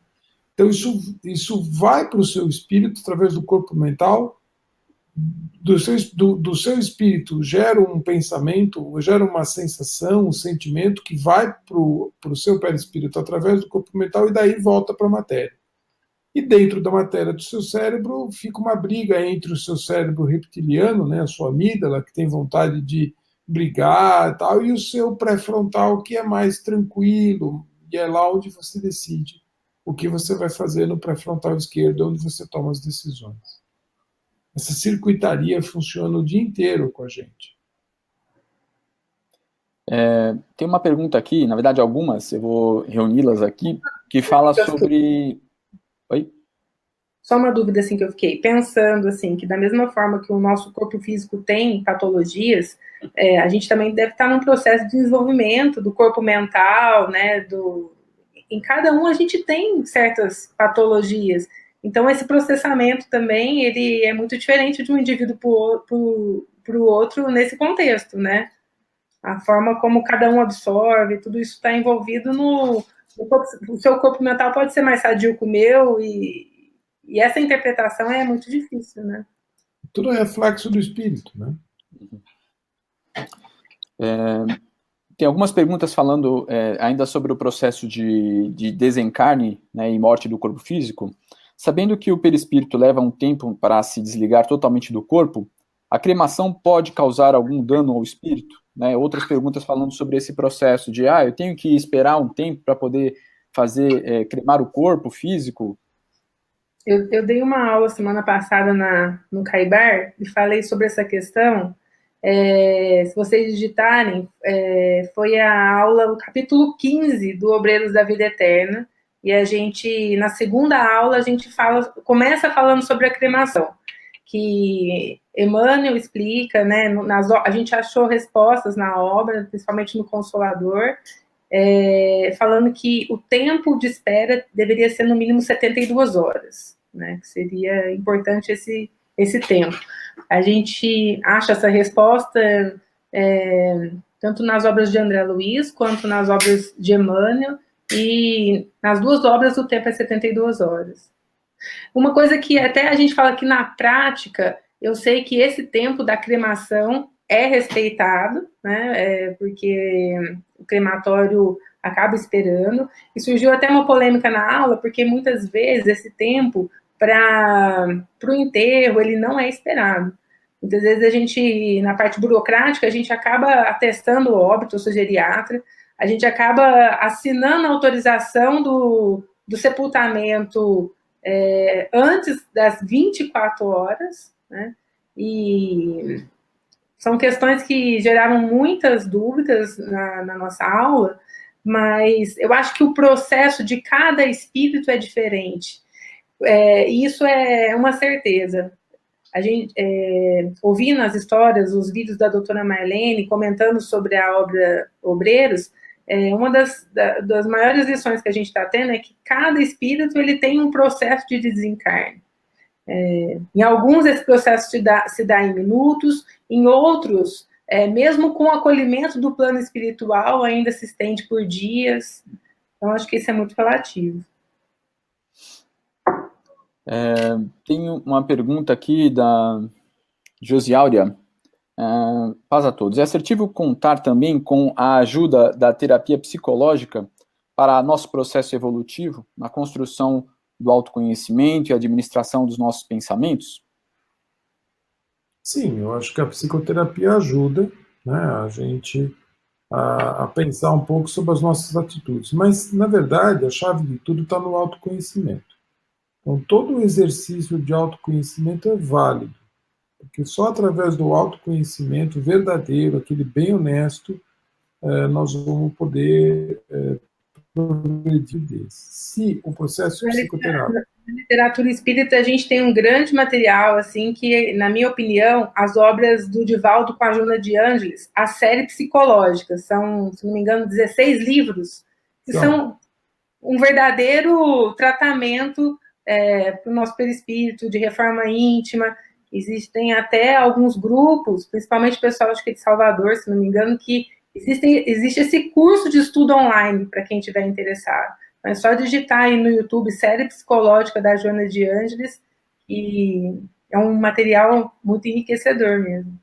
Então, isso vai para o seu espírito, através do corpo mental, do seu espírito gera um pensamento, gera uma sensação, um sentimento que vai para o seu perispírito através do corpo mental e daí volta para a matéria. E dentro da matéria do seu cérebro fica uma briga entre o seu cérebro reptiliano, né, a sua amígdala, que tem vontade de brigar e tal, e o seu pré-frontal, que é mais tranquilo, e é lá onde você decide o que você vai fazer no pré-frontal esquerdo, onde você toma as decisões. Essa circuitaria funciona o dia inteiro com a gente. Tem uma pergunta aqui, na verdade algumas, eu vou reuni-las aqui, que fala sobre... Oi? Só uma dúvida assim que eu fiquei pensando assim, que da mesma forma que o nosso corpo físico tem patologias, a gente também deve estar num processo de desenvolvimento do corpo mental, né? Em cada um a gente tem certas patologias. Então esse processamento também ele é muito diferente de um indivíduo para o outro nesse contexto, né? A forma como cada um absorve, tudo isso está envolvido no corpo. O seu corpo mental pode ser mais sadio que o meu E essa interpretação é muito difícil, né? Tudo é reflexo do espírito, né? Tem algumas perguntas falando ainda sobre o processo de desencarne, né, e morte do corpo físico. Sabendo que o perispírito leva um tempo para se desligar totalmente do corpo, a cremação pode causar algum dano ao espírito? Né? Outras perguntas falando sobre esse processo de, eu tenho que esperar um tempo para poder fazer, cremar o corpo físico. Eu dei uma aula semana passada no Caibar e falei sobre essa questão. Se vocês digitarem, foi a aula, o capítulo 15 do Obreiros da Vida Eterna, e a gente, na segunda aula, a gente começa falando sobre a cremação, que Emmanuel explica, né, a gente achou respostas na obra, principalmente no Consolador, falando que o tempo de espera deveria ser no mínimo 72 horas, né, que seria importante esse tempo. A gente acha essa resposta tanto nas obras de André Luiz, quanto nas obras de Emmanuel, e nas duas obras o tempo é 72 horas. Uma coisa que até a gente fala que na prática, eu sei que esse tempo da cremação é respeitado, né, porque o crematório acaba esperando, e surgiu até uma polêmica na aula, porque muitas vezes esse tempo para o enterro, ele não é esperado. Muitas vezes a gente, na parte burocrática, a gente acaba atestando o óbito, o geriatra, a gente acaba assinando a autorização do sepultamento antes das 24 horas, né? E são questões que geraram muitas dúvidas na nossa aula, mas eu acho que o processo de cada espírito é diferente. Isso é uma certeza. A gente, ouvindo as histórias, os vídeos da doutora Marlene, comentando sobre a obra Obreiros, uma das maiores lições que a gente está tendo é que cada espírito ele tem um processo de desencarne. Em alguns, esse processo se dá em minutos, em outros, mesmo com o acolhimento do plano espiritual, ainda se estende por dias. Então, acho que isso é muito relativo. Tem uma pergunta aqui da Josiáurea. Paz a todos. É assertivo contar também com a ajuda da terapia psicológica para nosso processo evolutivo, na construção do autoconhecimento e administração dos nossos pensamentos? Sim, eu acho que a psicoterapia ajuda, né, a gente a pensar um pouco sobre as nossas atitudes. Mas, na verdade, a chave de tudo está no autoconhecimento. Então, todo o exercício de autoconhecimento é válido, porque só através do autoconhecimento verdadeiro, aquele bem honesto, nós vamos poder progredir desse. Se o processo psicoterápico... Na literatura espírita, a gente tem um grande material, assim, que, na minha opinião, as obras do Divaldo com a Joana de Ângeles, a série psicológica, são, se não me engano, 16 livros, que são um verdadeiro tratamento para o nosso perispírito, de reforma íntima. Existem até alguns grupos, principalmente o pessoal acho que de Salvador, se não me engano, que existe esse curso de estudo online para quem estiver interessado. É só digitar aí no YouTube série psicológica da Joana de Ângeles e é um material muito enriquecedor mesmo.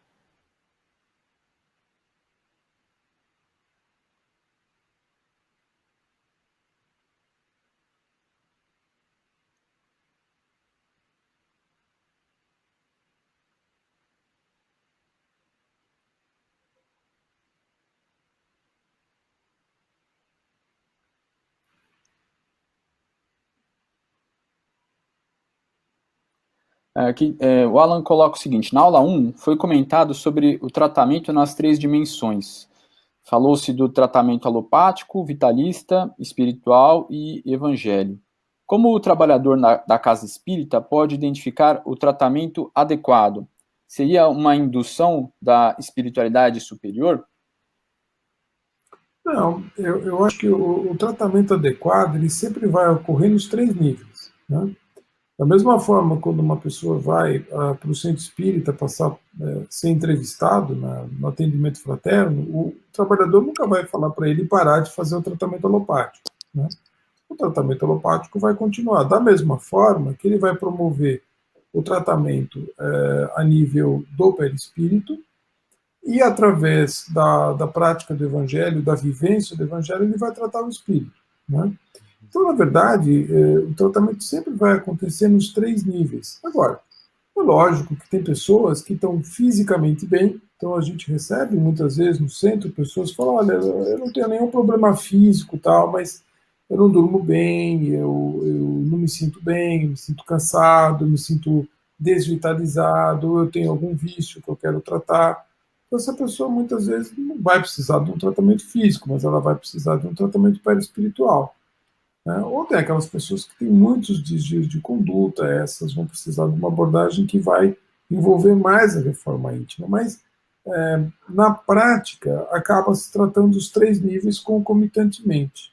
O Alan coloca o seguinte: na aula 1 foi comentado sobre o tratamento nas 3 dimensões. Falou-se do tratamento alopático, vitalista, espiritual e evangelho. Como o trabalhador da casa espírita pode identificar o tratamento adequado? Seria uma indução da espiritualidade superior? Não, eu acho que o tratamento adequado ele sempre vai ocorrer nos 3 níveis, né? Da mesma forma, quando uma pessoa vai para o centro espírita passar ser entrevistado no atendimento fraterno, o trabalhador nunca vai falar para ele parar de fazer o tratamento alopático, né? o tratamento alopático vai continuar. Da mesma forma que ele vai promover o tratamento a nível do perispírito, e através da prática do evangelho, da vivência do evangelho, ele vai tratar o espírito, né? Então, na verdade, o tratamento sempre vai acontecer nos 3 níveis. Agora, é lógico que tem pessoas que estão fisicamente bem, então a gente recebe muitas vezes no centro pessoas que falam, olha, eu não tenho nenhum problema físico, tal, mas eu não durmo bem, eu não me sinto bem, eu me sinto cansado, eu me sinto desvitalizado, eu tenho algum vício que eu quero tratar. Então, essa pessoa muitas vezes não vai precisar de um tratamento físico, mas ela vai precisar de um tratamento perispiritual, né? Ou tem aquelas pessoas que têm muitos desvios de conduta, essas vão precisar de uma abordagem que vai envolver mais a reforma íntima, mas na prática acaba se tratando dos 3 níveis concomitantemente.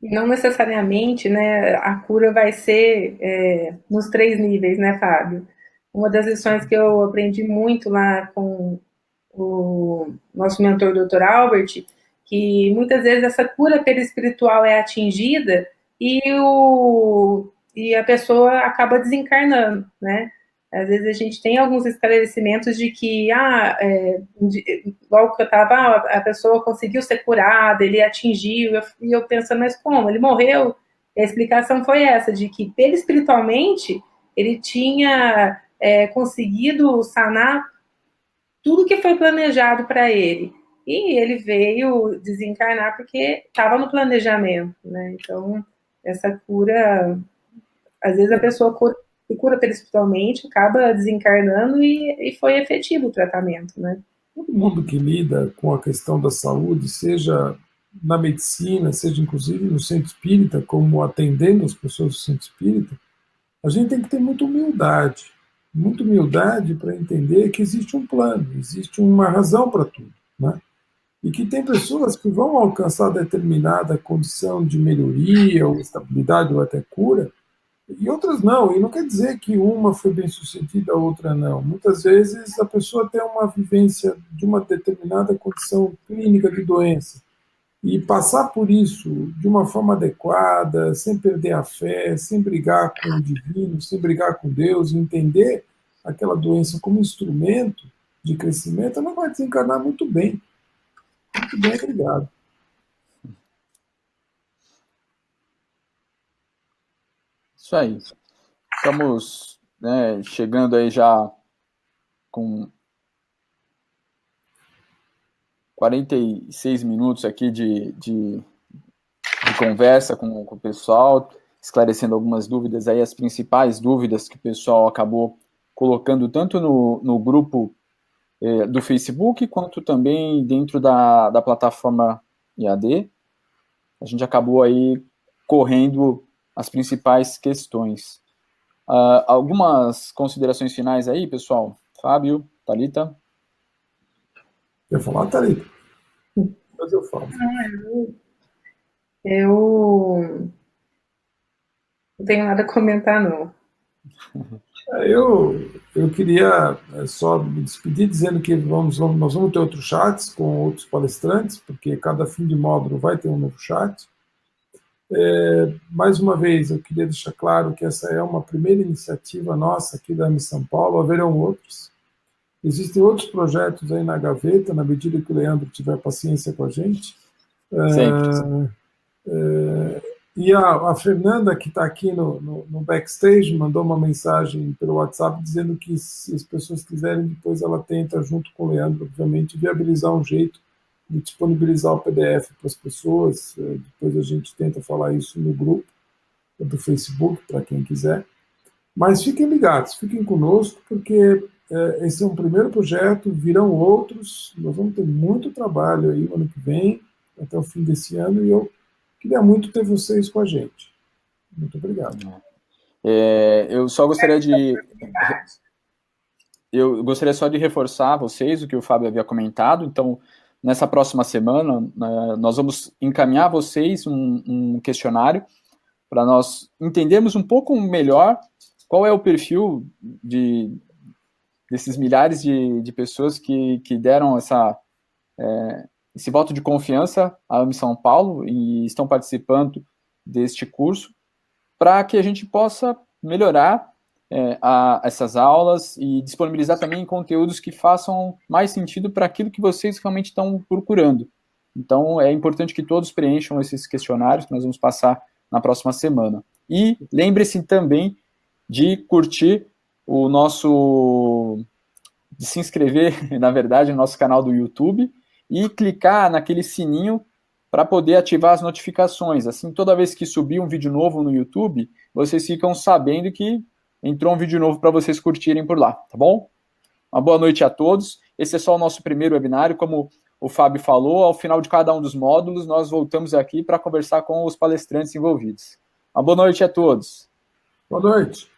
Não necessariamente, né, a cura vai ser nos 3 níveis, né, Fábio? Uma das lições que eu aprendi muito lá com o nosso mentor, Dr. Albert, que muitas vezes essa cura perispiritual é atingida e a pessoa acaba desencarnando, né? Às vezes a gente tem alguns esclarecimentos de que, logo que eu estava, a pessoa conseguiu ser curada, ele atingiu, e eu pensando, mas como? Ele morreu? E a explicação foi essa, de que perispiritualmente ele tinha conseguido sanar tudo que foi planejado para ele. E ele veio desencarnar porque estava no planejamento, né? Então, essa cura, às vezes a pessoa se cura perispiritualmente, acaba desencarnando e foi efetivo o tratamento, né? Todo mundo que lida com a questão da saúde, seja na medicina, seja inclusive no centro espírita, como atendendo as pessoas do centro espírita, a gente tem que ter muita humildade para entender que existe um plano, existe uma razão para tudo, né? E que tem pessoas que vão alcançar determinada condição de melhoria, ou estabilidade, ou até cura, e outras não. E não quer dizer que uma foi bem sucedida, a outra não. Muitas vezes a pessoa tem uma vivência de uma determinada condição clínica de doença, e passar por isso de uma forma adequada, sem perder a fé, sem brigar com o divino, sem brigar com Deus, entender aquela doença como instrumento de crescimento, ela vai desencarnar muito bem. Muito bem, obrigado. Isso aí. Estamos, né, chegando aí já com 46 minutos aqui de conversa com o pessoal, esclarecendo algumas dúvidas aí, as principais dúvidas que o pessoal acabou colocando tanto no grupo do Facebook, quanto também dentro da plataforma IAD. A gente acabou aí correndo as principais questões. Algumas considerações finais aí, pessoal? Fábio, Thalita? Quer falar, Thalita? Mas eu falo. Eu não tenho nada a comentar, não. Eu queria só me despedir dizendo que nós vamos ter outros chats com outros palestrantes, porque cada fim de módulo vai ter um novo chat. Mais uma vez, eu queria deixar claro que essa é uma primeira iniciativa nossa aqui da AME São Paulo, haverão outros. Existem outros projetos aí na gaveta, na medida que o Leandro tiver paciência com a gente. Sempre. E a Fernanda, que está aqui no backstage, mandou uma mensagem pelo WhatsApp dizendo que, se as pessoas quiserem, depois ela tenta, junto com o Leandro, obviamente, viabilizar um jeito de disponibilizar o PDF para as pessoas. Depois a gente tenta falar isso no grupo do Facebook, para quem quiser. Mas fiquem ligados, fiquem conosco, porque esse é um primeiro projeto, virão outros, nós vamos ter muito trabalho aí no ano que vem, até o fim desse ano, e eu queria muito ter vocês com a gente. Muito obrigado. Eu só gostaria só de reforçar a vocês o que o Fábio havia comentado. Então, nessa próxima semana, nós vamos encaminhar a vocês um questionário para nós entendermos um pouco melhor qual é o perfil desses milhares de pessoas que deram esse voto de confiança à AME São Paulo e estão participando deste curso, para que a gente possa melhorar essas aulas e disponibilizar também conteúdos que façam mais sentido para aquilo que vocês realmente estão procurando. Então, é importante que todos preencham esses questionários que nós vamos passar na próxima semana. E lembre-se também de curtir de se inscrever, na verdade, no nosso canal do YouTube e clicar naquele sininho para poder ativar as notificações. Assim, toda vez que subir um vídeo novo no YouTube, vocês ficam sabendo que entrou um vídeo novo para vocês curtirem por lá, tá bom? Uma boa noite a todos. Esse é só o nosso primeiro webinário. Como o Fábio falou, ao final de cada um dos módulos, nós voltamos aqui para conversar com os palestrantes envolvidos. Uma boa noite a todos. Boa noite.